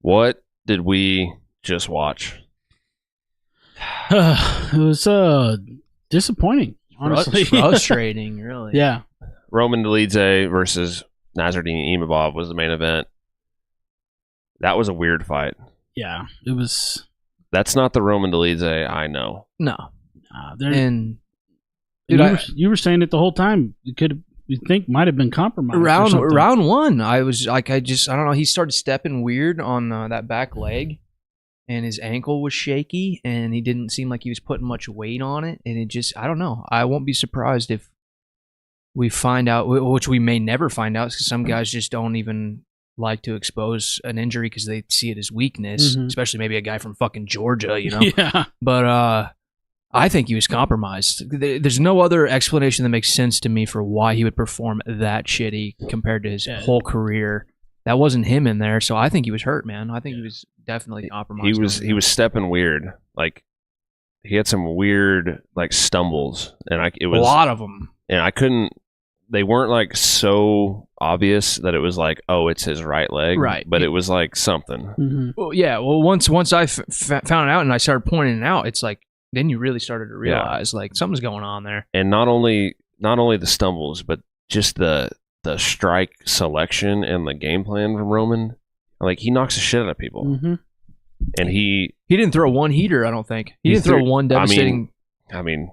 What did we just watch? It was disappointing, honestly. Frustrating, really. Yeah. Roman Dolidze versus Nassourdine Imavov was the main event. That was a weird fight. Yeah, it was. That's not the Roman Dolidze I know. No. And you were saying it the whole time. You think might have been compromised. Round one, I was like, I don't know. He started stepping weird on that back leg, and his ankle was shaky, and he didn't seem like he was putting much weight on it. And it just, I don't know. I won't be surprised if we find out, which we may never find out, because some guys just don't even like to expose an injury because they see it as weakness, especially maybe a guy from fucking Georgia, you know? Yeah. But I think he was compromised. There's no other explanation that makes sense to me for why he would perform that shitty compared to his whole career. That wasn't him in there, so I think he was hurt, man. I think he was definitely compromised. He was stepping weird. Like, he had some weird, like, stumbles. And it was a lot of them. And I couldn't, they weren't, like, so obvious that it was like, oh, it's his right leg. Right. But it was, like, something. Mm-hmm. Well, yeah. Well, once I found it out and I started pointing it out, it's like, then you really started to realize like something's going on there. And not only the stumbles, but just the strike selection and the game plan from Roman. Like, he knocks the shit out of people. Mm-hmm. And he didn't throw one heater, I don't think. He didn't throw one devastating. I mean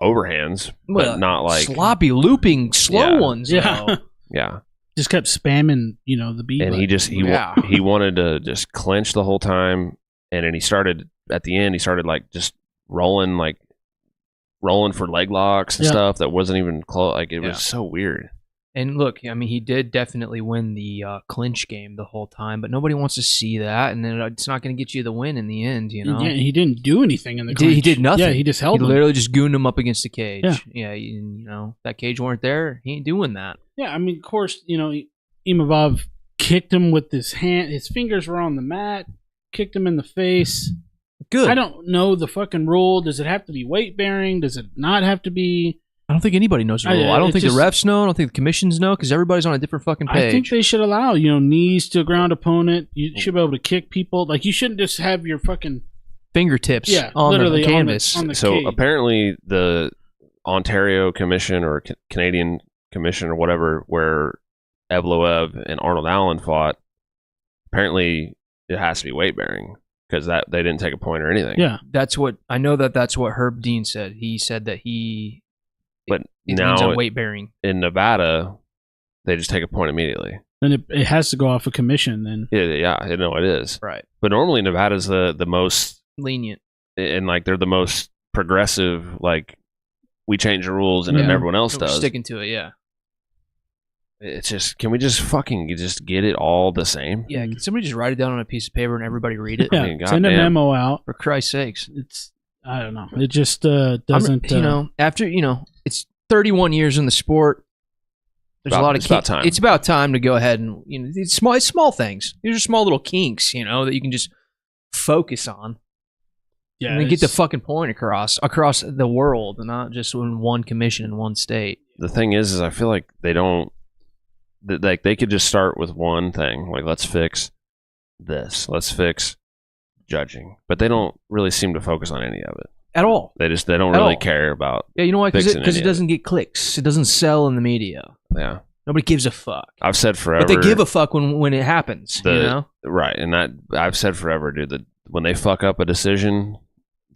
overhands, but not like sloppy looping slow ones. Yeah. Yeah. Just kept spamming, the beat. And he wanted to just clinch the whole time. And then he started at the end, like just rolling for leg locks and stuff that wasn't even close. Like, it was so weird. And look, I mean, he did definitely win the clinch game the whole time, but nobody wants to see that, and then it's not going to get you the win in the end, you know? Yeah, he didn't do anything in the clinch. He did nothing. Yeah, he just held him. He literally just gooned him up against the cage. Yeah. That cage weren't there. He ain't doing that. Yeah, I mean, of course, Imavov kicked him with his hand. His fingers were on the mat, kicked him in the face. Good. I don't know the fucking rule. Does it have to be weight bearing? Does it not have to be? I don't think anybody knows the rule. I don't think the refs know. I don't think the commissions know, because everybody's on a different fucking page. I think they should allow, knees to a ground opponent. You should be able to kick people. Like, you shouldn't just have your fucking fingertips on the canvas. On the so cage. Apparently the Ontario Commission or Canadian Commission or whatever, where Evloev and Arnold Allen fought, apparently it has to be weight bearing. Because they didn't take a point or anything. Yeah, that's what Herb Dean said. He said that he. But now weight bearing in Nevada, they just take a point immediately. Then it has to go off a commission. Then yeah, I know it is right. But normally Nevada's the most lenient, and like they're the most progressive. Like, we change the rules and then everyone else does. Sticking to it, yeah. It's just, can we just fucking just get it all the same? Yeah, can somebody just write it down on a piece of paper and everybody read it? Yeah, send a memo out. For Christ's sakes. I don't know. It just doesn't... after, it's 31 years in the sport. There's a lot of... It's about time. It's about time to go ahead and, it's small things. These are small little kinks, that you can just focus on. Yeah. And then get the fucking point across the world, and not just in one commission in one state. The thing is I feel like they don't... Like, they could just start with one thing, like, let's fix this, let's fix judging, but they don't really seem to focus on any of it at all. They don't really care about. Yeah, you know why? Because it doesn't get clicks. It doesn't sell in the media. Yeah, nobody gives a fuck. I've said forever, but they give a fuck when it happens. Right? And that I've said forever, dude. When they fuck up a decision,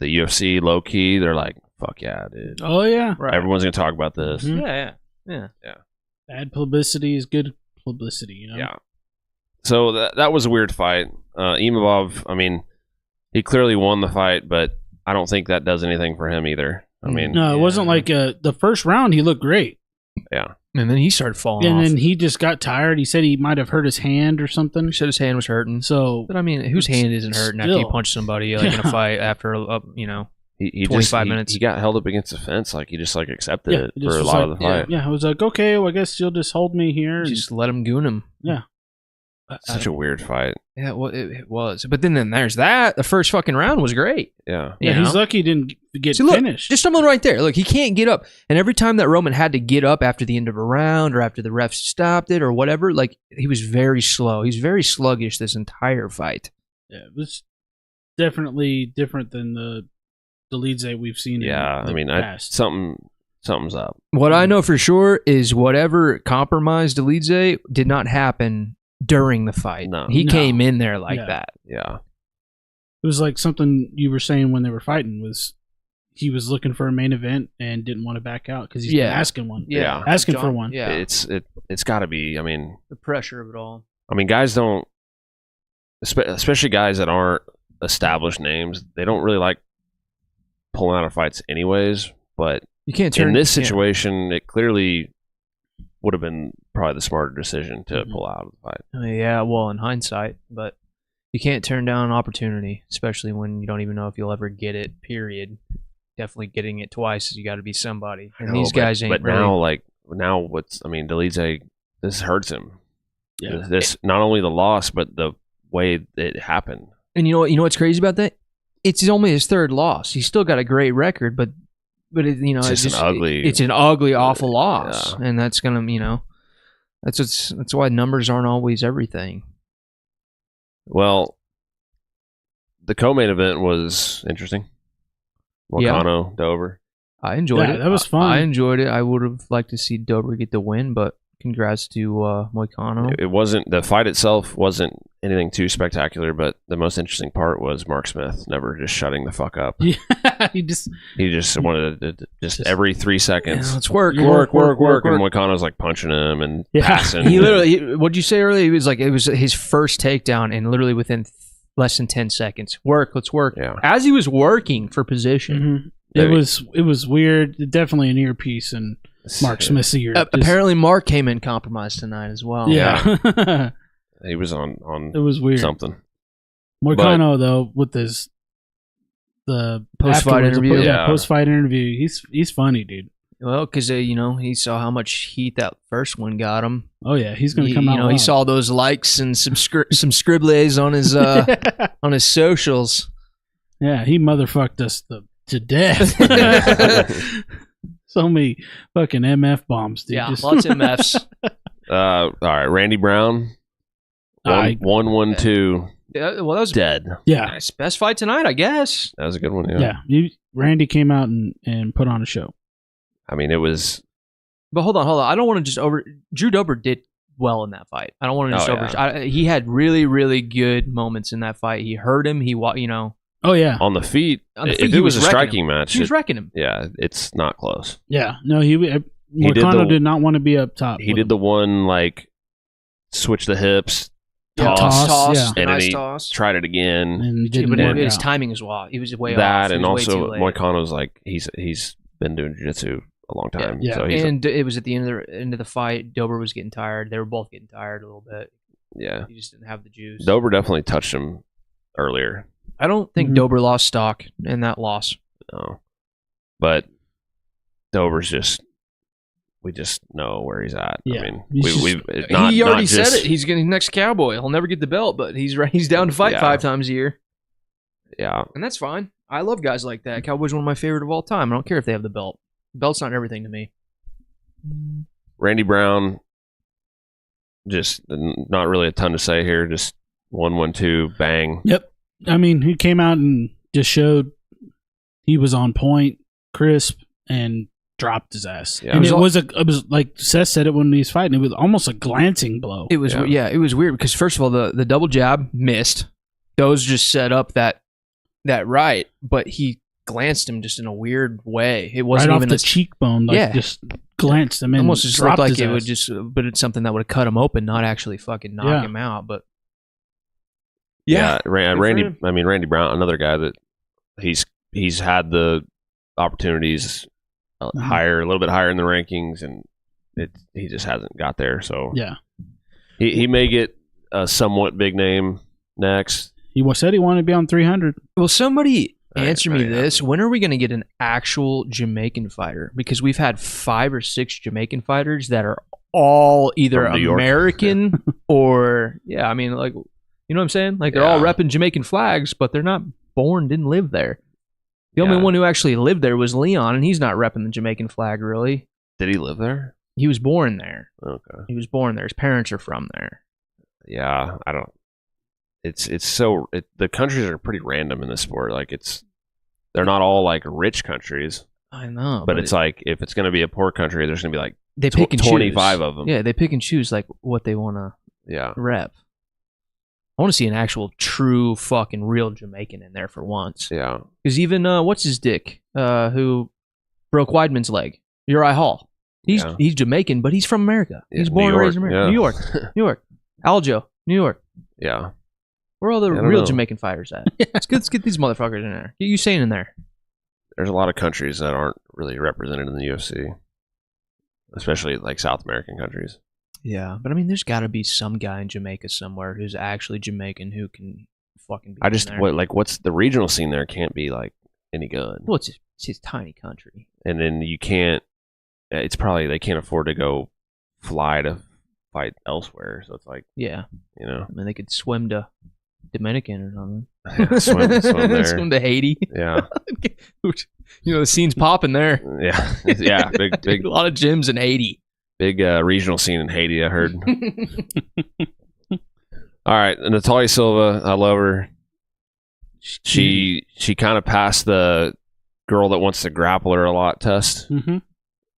the UFC low key, they're like, "Fuck yeah, dude." Oh yeah, right. Everyone's gonna talk about this. Mm-hmm. Yeah. Bad publicity is good publicity, Yeah. So that was a weird fight. Imavov, I mean, he clearly won the fight, but I don't think that does anything for him either. I mean, no, it wasn't like the first round. He looked great. Yeah. And then he started falling off. And then he just got tired. He said he might have hurt his hand or something. He said his hand was hurting. So, but I mean, whose hand isn't hurting after you punch somebody in a fight after He 25 minutes. He got held up against the fence. Like, he just accepted it for a lot of the fight. Yeah, I was like, okay, well, I guess you'll just hold me here. Just let him goon him. Yeah. Such a weird fight. Yeah, well, it was. But then there's that. The first fucking round was great. Yeah. Yeah, he's lucky he didn't get See, look, finished. just someone right there. Look, he can't get up. And every time that Roman had to get up after the end of a round or after the refs stopped it or whatever, like, he was very slow. He's very sluggish this entire fight. Yeah, it was definitely different than the Dolidze we've seen. Yeah, in the I mean, past. something's up. What I know for sure is whatever compromised Dolidze did not happen during the fight. No. He came in there like that. Yeah. It was like something you were saying when they were fighting was he was looking for a main event and didn't want to back out because he's been asking one. Yeah. Asking for one. Yeah. It's got to be. I mean, The pressure of it all. I mean, guys don't, especially guys that aren't established names. They don't really like pulling out of fights, anyways. But You can't turn in this situation, it clearly would have been probably the smarter decision to pull out of the fight. Yeah, well, in hindsight, but you can't turn down an opportunity, especially when you don't even know if you'll ever get it, period. Definitely getting it twice, you got to be somebody. And these guys ain't But really. now Dolidze, this hurts him. Yeah. This, not only the loss, but the way it happened. And you know what's crazy about that? It's only his third loss. He's still got a great record, but it's an ugly, awful loss, and that's gonna, that's why numbers aren't always everything. Well, the co-main event was interesting. Moicano, Dober. I enjoyed it. That was fun. I enjoyed it. I would have liked to see Dober get the win, but congrats to Moicano. It wasn't, the fight itself wasn't anything too spectacular, but the most interesting part was Mark Smith never just shutting the fuck up. Yeah, he just wanted to just every 3 seconds. Let's work. And Moicano's like punching him and passing. He literally, what'd you say earlier? He was like, it was his first takedown, and literally within less than 10 seconds, let's work. Yeah. As he was working for position. Mm-hmm. It was weird. Definitely an earpiece in Mark Smith's ear. Apparently, Mark came in compromised tonight as well. Yeah. He was on it was weird. Something. Moicano, though, with the post-fight interview. Post-fight interview. He's funny, dude. Well, because he saw how much heat that first one got him. Oh yeah, he's gonna come out. He saw those likes and some scribbles on his on his socials. Yeah, he motherfucked us to death. So many fucking MF bombs, dude. Yeah, lots of MFs. All right, Randy Brown. 1-1-2. Yeah, well, that was dead. Yeah, nice. Best fight tonight, I guess. That was a good one. Yeah. Randy came out and put on a show. I mean, it was. But hold on. I don't want to just Drew Dober did well in that fight. I don't want to just he had really, really good moments in that fight. He hurt him. Oh yeah. On the feet. If it was a striking match, he was wrecking him. Yeah, it's not close. Yeah. No, Moicano did not want to be up top. He did the one switch the hips. Toss, and nice then he toss. Tried it again. And his timing was off. He was way off. That, and also Moicano's he's been doing jiu-jitsu a long time. Yeah. So it was at the end of the fight. Dober was getting tired. They were both getting tired a little bit. Yeah. He just didn't have the juice. Dober definitely touched him earlier. I don't think Dober lost stock in that loss. No. But Dober's we just know where he's at. Yeah. I mean, he already said it. He's getting next cowboy. He'll never get the belt, but he's down to fight 5 times a year. Yeah. And that's fine. I love guys like that. Cowboy's one of my favorite of all time. I don't care if they have the belt. The belt's not everything to me. Randy Brown, just not really a ton to say here. Just 1-1-2, bang. Yep. I mean, he came out and just showed he was on point, crisp, and dropped his ass. Yeah. And it was like Seth said it when he was fighting. It was almost a glancing blow. It was it was weird because first of all the double jab missed. Those just set up that right, but he glanced him just in a weird way. It wasn't right even off the cheekbone. Just glanced him in. Almost just looked like it would but it's something that would have cut him open, not actually fucking knock him out. But Randy. I mean, Randy Brown, another guy that he's had the opportunities a little bit higher in the rankings, and he just hasn't got there. So he may get a somewhat big name next. He said he wanted to be on 300. Well, somebody answer me this: when are we going to get an actual Jamaican fighter? Because we've had 5 or 6 Jamaican fighters that are all either From New York. American or I mean, like, you know what I'm saying? Like they're all repping Jamaican flags, but they're not born, didn't live there. The only one who actually lived there was Leon, and he's not repping the Jamaican flag really. Did he live there? He was born there. Okay. He was born there. His parents are from there. Yeah, I don't. It's so the countries are pretty random in this sport. Like they're not all like rich countries. I know, but it's like if it's going to be a poor country, there's going to be like they pick and 25 choose. of them. Yeah, they pick and choose like what they want to rep. I want to see an actual true fucking real Jamaican in there for once. Yeah. Because even what's his dick who broke Weidman's leg, Uriah Hall. He's Jamaican, but he's from America. He's born and raised in America. Yeah. New York. Aljo, New York. Yeah. Where are all the real Jamaican fighters at? Let's get these motherfuckers in there. Get Usain in there. There's a lot of countries that aren't really represented in the UFC, especially like South American countries. Yeah, but I mean, there's got to be some guy in Jamaica somewhere who's actually Jamaican who can fucking be what's the regional scene there can't be like any good. Well, it's a tiny country. And then you can't, it's probably, they can't afford to go fly to fight elsewhere. So it's like, you know, I mean, they could swim to Dominican or something. Yeah, swim there. Swim to Haiti. Yeah. You know, the scene's popping there. Yeah. Yeah. Big a lot of gyms in Haiti. Big regional scene in Haiti, I heard. All right. Natalia Silva, I love her. She kind of passed the girl that wants to grapple her a lot test. Mm-hmm.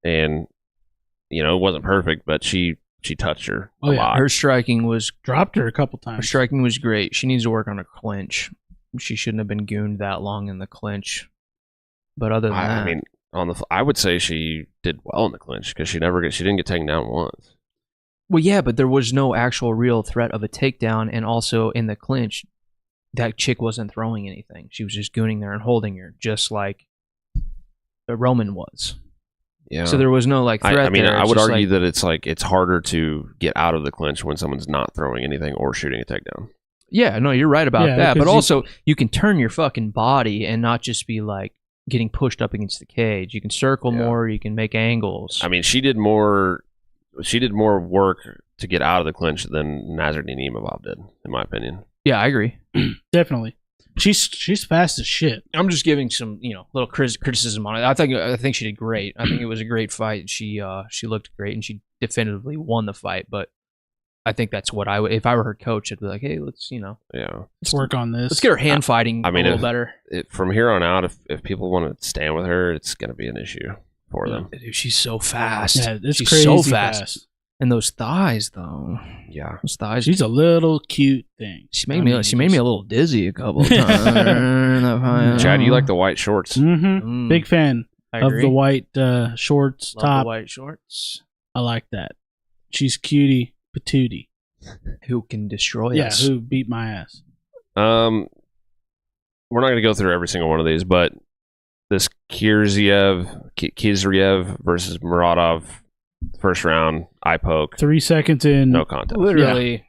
And, you know, it wasn't perfect, but she touched her a lot. Her striking was... Dropped her a couple times. Her striking was great. She needs to work on her clinch. She shouldn't have been gooned that long in the clinch. But other than that... I mean, I would say she did well in the clinch because she didn't get taken down once. Well, yeah, but there was no actual real threat of a takedown, and also in the clinch, that chick wasn't throwing anything. She was just gooning there and holding her, just like Roman was. Yeah. So there was no like threat. I mean, there. I would argue that it's harder to get out of the clinch when someone's not throwing anything or shooting a takedown. Yeah, no, you're right about that. But also, you can turn your fucking body and not just be like getting pushed up against the cage. You can circle more. You can make angles. I mean, she did more work to get out of the clinch than Nassourdine Imavov did, in my opinion. Yeah, I agree. Definitely. She's fast as shit. I'm just giving some, little criticism on it. I think she did great. I think it was a great fight. She looked great and she definitively won the fight. But I think that's what if I were her coach, I'd be like, hey, let's let's work on this. Let's get her hand fighting a little better. From here on out, if people want to stand with her, it's going to be an issue for them. Dude, she's so fast. Yeah, she's crazy so fast. And those thighs, though. Yeah, those thighs. She's a little cute thing. She made me a little dizzy a couple of times. Chad, you like the white shorts? Mm-hmm. Big fan of the white shorts. Love top. the white shorts. I like that. She's cutie patootie. Who can destroy us? Yeah, who beat my ass. We're not going to go through every single one of these, but this Kizriev versus Muradov. First round, eye poke. 3 seconds in. No contest. Literally,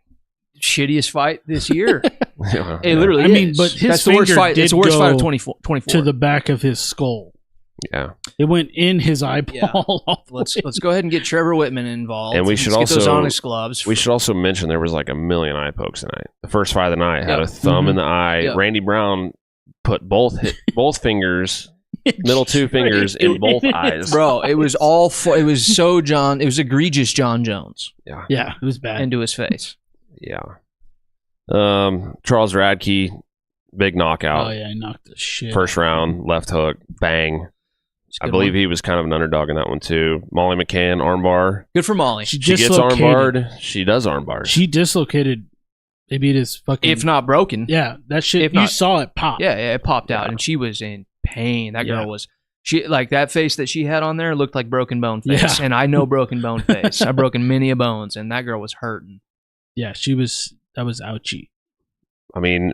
shittiest fight this year. It literally I mean, but his finger it's the worst fight of 24. To the back of his skull. Yeah. It went in his eyeball. Yeah. Let's go ahead and get Trevor Whitman involved. And we should get also those onyx gloves. We should also mention there was like a million eye pokes tonight. The first fight of the night had a thumb in the eye. Yep. Randy Brown put both fingers. Middle two fingers in both eyes. Bro, it was it was egregious John Jones. Yeah. Yeah, it was bad. Into his face. Yeah. Charles Radke, big knockout. Oh, yeah, he knocked the shit. First round, left hook, bang. I believe he was kind of an underdog in that one, too. Molly McCann, armbar. Good for Molly. She gets armbarred. She does armbar. She dislocated. They beat his fucking... If not broken. Yeah, that shit, you saw it pop. Yeah, it popped out, and she was in pain. That girl was... that face that she had on there looked like broken bone face. And I know broken bone face. I've broken many a bones, and that girl was hurting. Yeah, that was ouchy. I mean...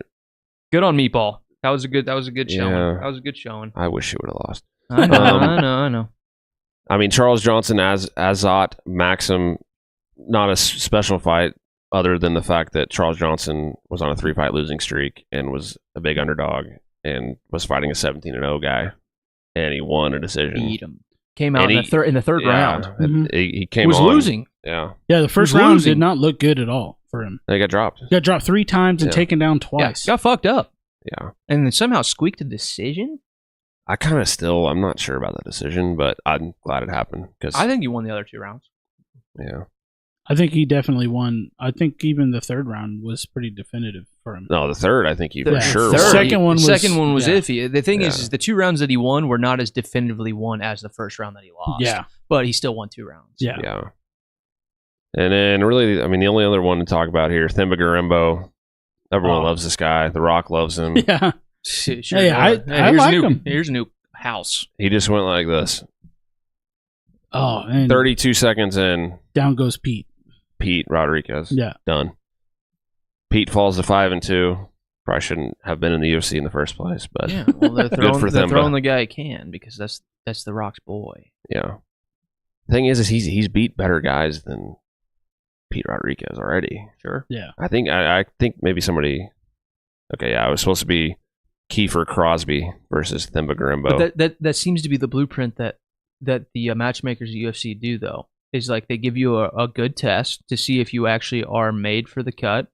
Good on Meatball. That was a good showing. Yeah. That was a good showing. I wish she would have lost. I know. I mean, Charles Johnson, Azat, Maxim, not a special fight other than the fact that Charles Johnson was on a 3-fight losing streak and was a big underdog and was fighting a 17-0 guy. And he won a decision. Beat him. Came out in the third round. He came was on, losing. Yeah. Yeah, the first round did not look good at all for him. He got dropped. He got dropped 3 times and taken down twice. Yeah, got fucked up. Yeah. And then somehow squeaked a decision? I kind of I'm not sure about that decision, but I'm glad it happened. I think he won the other 2 rounds. Yeah. I think he definitely won. I think even the third round was pretty definitive for him. No, the third, I think he for sure The won. second one was iffy. The thing is the 2 rounds that he won were not as definitively won as the first round that he lost. Yeah. But he still won 2 rounds. Yeah. Yeah. And then really, I mean, the only other one to talk about here, Thimba Garembo. Everyone loves this guy. The Rock loves him. Yeah. Sure. Hey, I like him. Here's a new house. He just went like this. Oh, and 32 seconds in. Down goes Pete Rodriguez. Yeah. Done. Pete falls to 5-2. Probably shouldn't have been in the UFC in the first place, but yeah, well, they're throwing the guy he can because that's the Rock's boy. Yeah. The thing is he's beat better guys than Pete Rodriguez already. Sure. Yeah. I think maybe somebody. Okay, yeah, it was supposed to be Kiefer Crosby versus Thimba Garembo. But that seems to be the blueprint that the matchmakers at UFC do, though. Is like they give you a good test to see if you actually are made for the cut.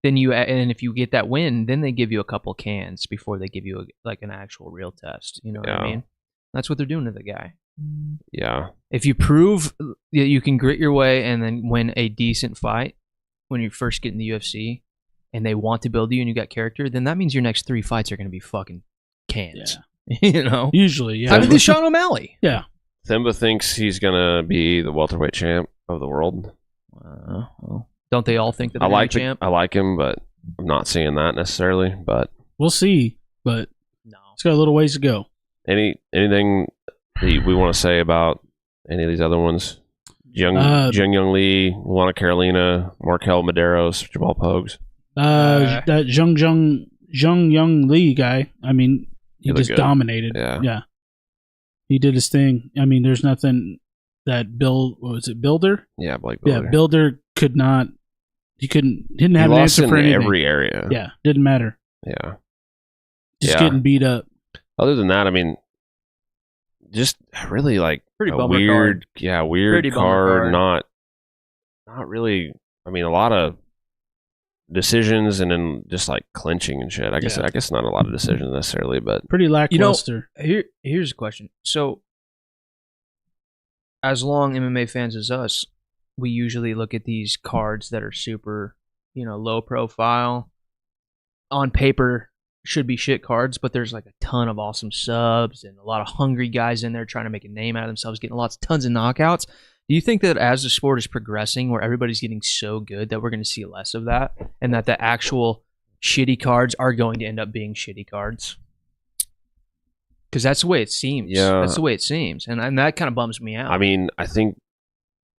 Then and if you get that win, then they give you a couple cans before they give you an actual real test. You know what I mean? That's what they're doing to the guy. Yeah. If you prove that you can grit your way and then win a decent fight when you first get in the UFC, and they want to build you and you got character, then that means your next 3 fights are going to be fucking cans. Yeah. You know? Usually, yeah. I mean, Sean O'Malley. Yeah. Thimba thinks he's gonna be the welterweight champ of the world. Well, don't they all think that? I like him, but I'm not seeing that necessarily. But we'll see. But no, it's got a little ways to go. Anything that we want to say about any of these other ones? Young Lee, Luana Carolina, Markel Medeiros, Jamal Pogues. That Young Lee guy. I mean, he just dominated. Yeah. He did his thing. I mean, there's nothing that Builder? Yeah, Blake Builder. Yeah, Builder could not. Didn't have an answer for anything. Every area. Yeah, didn't matter. Yeah. Just getting beat up. Other than that, I mean, just really pretty a weird card. Weird card. Not really. I mean, a lot of decisions and then just clinching and shit. I guess not a lot of decisions necessarily, but pretty lackluster. Here's a question. So, as long MMA fans as us, we usually look at these cards that are super, low profile. On paper, should be shit cards, but there's a ton of awesome subs and a lot of hungry guys in there trying to make a name out of themselves, getting tons of knockouts. Do you think that as the sport is progressing, where everybody's getting so good, that we're going to see less of that, and that the actual shitty cards are going to end up being shitty cards? Because that's the way it seems. Yeah, that's the way it seems, and that kind of bums me out. I mean, I think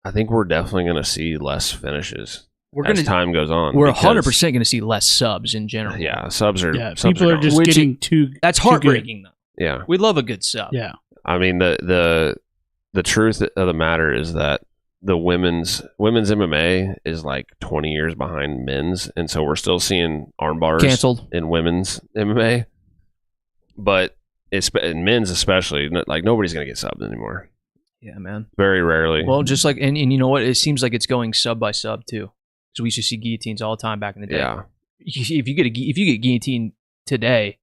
we're definitely going to see less finishes as time goes on. We're 100% going to see less subs in general. Yeah, subs are. Yeah, people are just getting too. That's heartbreaking, though. Yeah, we love a good sub. Yeah, I mean the truth of the matter is that the women's MMA is 20 years behind men's, and so we're still seeing arm bars canceled in women's MMA, but in men's especially, nobody's gonna get subbed anymore. Yeah, man. Very rarely. Well, just and you know what? It seems like it's going sub by sub too, because we used to see guillotines all the time back in the day. Yeah. If you get guillotined today,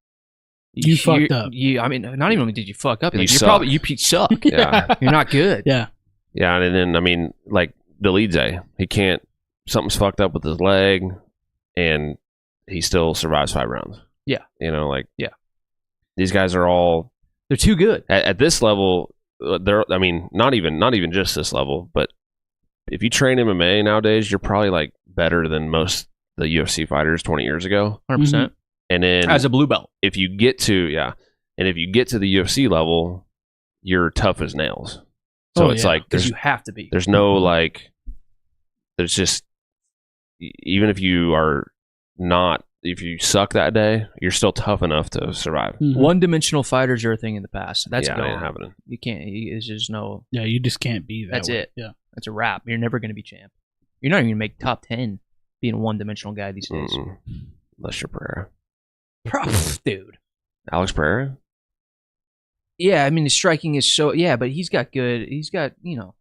you fucked up. I mean, not even did you fuck up. You suck. You suck. Yeah. You're not good. Yeah. Yeah, and then I mean, Dolidze, he can't. Something's fucked up with his leg, and he still survives 5 rounds. Yeah. Yeah. These guys are all. They're too good at this level. I mean, not even just this level, but if you train MMA nowadays, you're probably better than most the UFC fighters 20 years ago. 100%. And then as a blue belt, if you get to the UFC level, you're tough as nails. So it's because you have to be. There's no there's just, even if you are not, if you suck that day, you're still tough enough to survive. Mm-hmm. One-dimensional fighters are a thing in the past. That's gone. Ain't happening. You can't. It's just no. Yeah, you just can't be that. That's way. it. Yeah, that's a wrap. You're never going to be champ. You're not even going to make top 10 being a one-dimensional guy these days. Unless you're Pereira. Dude. Alex Pereira? Yeah, I mean, his striking is so. Yeah, but he's got good. He's got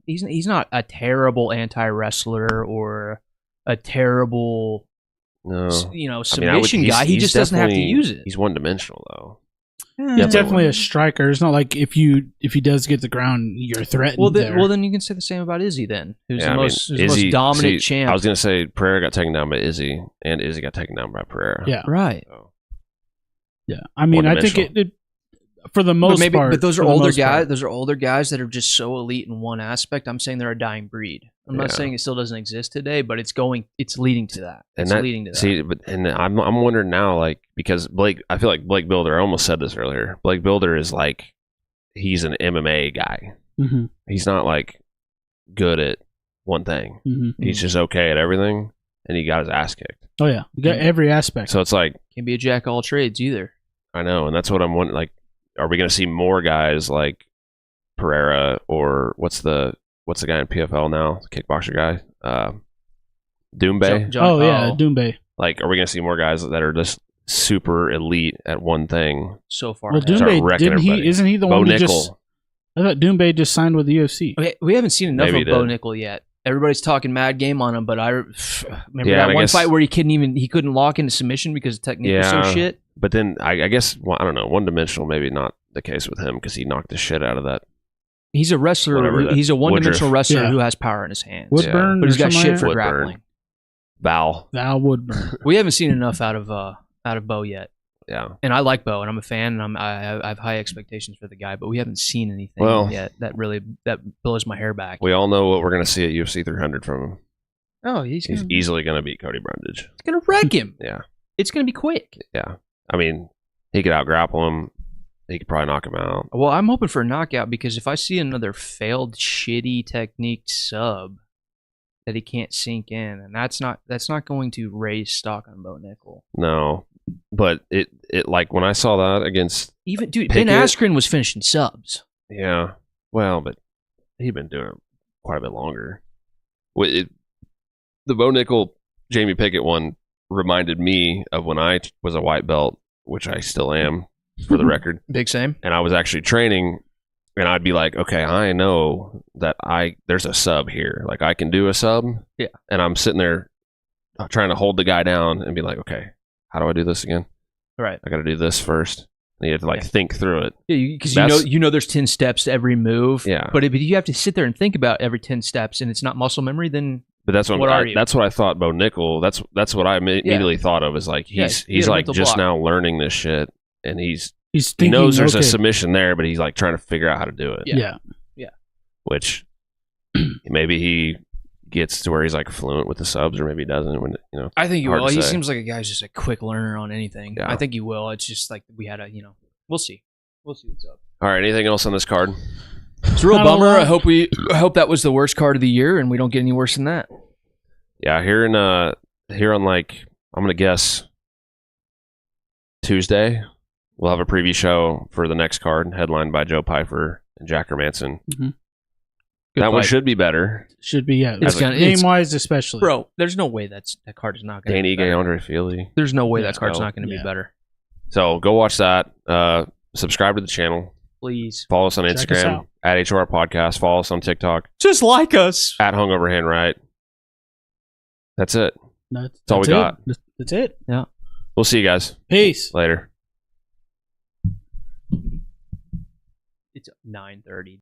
he's not a terrible anti-wrestler or a terrible submission guy. He just doesn't have to use it. He's one-dimensional though. He's definitely a striker. It's not like if he does get the ground, you're threatened. Well, then you can say the same about Izzy then, who's the most dominant champ. I was gonna say Pereira got taken down by Izzy, and Izzy got taken down by Pereira. Yeah, right. So, yeah, I mean, I think it for the most part. But those are older guys. Those are older guys that are just so elite in one aspect. I'm saying they're a dying breed. I'm not saying it still doesn't exist today, but it's leading to that. Leading to that. See, I'm wondering now, like, because I feel like Blake Builder, I almost said this earlier. Blake Builder is like, he's an MMA guy. Mm-hmm. He's not like good at one thing. Mm-hmm. He's just okay at everything, and he got his ass kicked. Oh yeah, you got every aspect. So it's like, can't be a jack of all trades either. I know, and that's what I'm wondering. Like, are we going to see more guys like Pereira, or what's the guy in PFL now, the kickboxer guy, Doumbé? Doumbé. Like, are we going to see more guys that are just super elite at one thing? So far, well, Doumbé isn't he the Bo one who Nickel. I thought Doumbé just signed with the UFC. Okay, we haven't seen enough of Bo Nickel yet. Everybody's talking mad game on him, but I remember that one fight where he couldn't lock into submission because the technique was so shit. But then I guess, well, I don't know, one-dimensional maybe not the case with him because he knocked the shit out of that. He's a wrestler. He's a one-dimensional wrestler who has power in his hands. Woodburn, but he's got shit for grappling. Val Woodburn. We haven't seen enough out of Bo yet. Yeah, and I like Bo, and I'm a fan, and I have high expectations for the guy, but we haven't seen anything yet that blows my hair back. We all know what we're going to see at UFC 300 from him. Oh, he's easily going to beat Cody Brundage. It's going to wreck him. Yeah, it's going to be quick. Yeah, I mean, he could out-grapple him. He could probably knock him out. Well, I'm hoping for a knockout because if I see another failed, shitty technique sub that he can't sink in, and that's not going to raise stock on Bo Nickel. No, but it like when I saw that against Ben Askren was finishing subs. Yeah, well, but he'd been doing it quite a bit longer. The Bo Nickel Jamie Pickett one reminded me of when I was a white belt, which I still am, for the record. Big same. And I was actually training, and I'd be like, okay, I know that there's a sub here. Like, I can do a sub. Yeah. And I'm sitting there trying to hold the guy down and be like, okay, how do I do this again? Right. I got to do this first. And you have to think through it. Yeah, because you know there's 10 steps to every move. Yeah. But if you have to sit there and think about every 10 steps, and it's not muscle memory, then but that's what I thought. Bo Nickel. That's what I immediately thought of. Is like he's like just now learning this shit, and he knows there's a submission there, but he's like trying to figure out how to do it. Yeah. Which maybe he gets to where he's like fluent with the subs, or maybe he doesn't. When I think he will. He seems like a guy's just a quick learner on anything. Yeah. I think he will. It's just like we had we'll see. We'll see what's up. All right. Anything else on this card? It's a real bummer. I hope that was the worst card of the year, and we don't get any worse than that. Yeah, here on like I'm gonna guess Tuesday, we'll have a preview show for the next card, headlined by Joe Pyfer and Jack Hermanson. Mm-hmm. That one should be better. Should be, yeah. Name wise, especially, bro. There's no way that card is not going to be better. Andre Feely. There's no way that card's not going to be better. So go watch that. Subscribe to the channel. Please. Follow us on Instagram at HOR Podcast. Follow us on TikTok. Just like us. At Hungover Handwrite. That's it. That's all we got. That's it. Yeah. We'll see you guys. Peace. Later. It's 9:30.